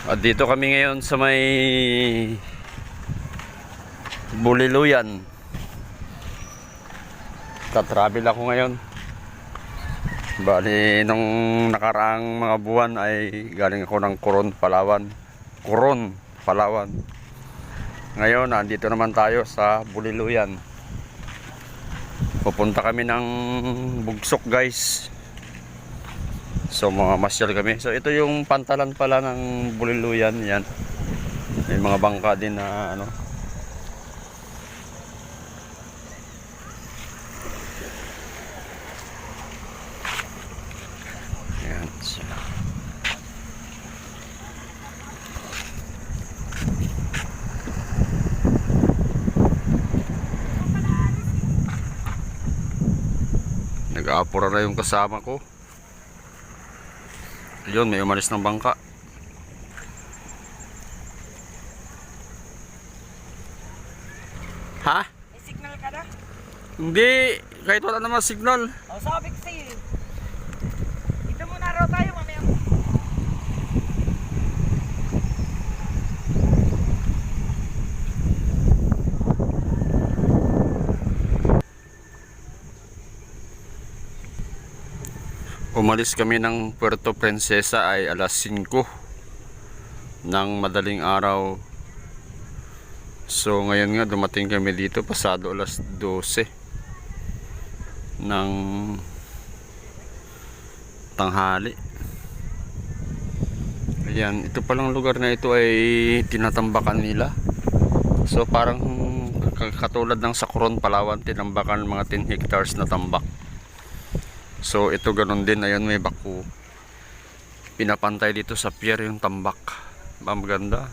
At dito kami ngayon sa may Buliluyan. Tatravel ako ngayon. Bali, nung nakaraang mga buwan ay galing ako ng Coron, Palawan. Ngayon, andito naman tayo sa Buliluyan. Pupunta kami ng Bugsok, guys. So, mamasyal kami. So, ito yung pantalan pala ng Buliluyan. Yan. May mga bangka din na ano. Yan. Nag-aapura na yung kasama ko. Yun, may umalis ng bangka. Ha? May signal ka na? Hindi, kahit wala naman signal. O, sabi ko sa'yo. Dito muna raw tayo mamaya. Umalis kami ng Puerto Princesa ay alas 5 ng madaling araw. So ngayon nga dumating kami dito pasado alas 12 ng tanghali. Ayan, ito palang lugar na ito ay tinatambakan nila. So parang katulad ng sa Coron, Palawan, tinambakan mga 10 hectares na tambak. So ito ganun din, ayun may bako. Pinapantay dito sa pier yung tambak. Maganda.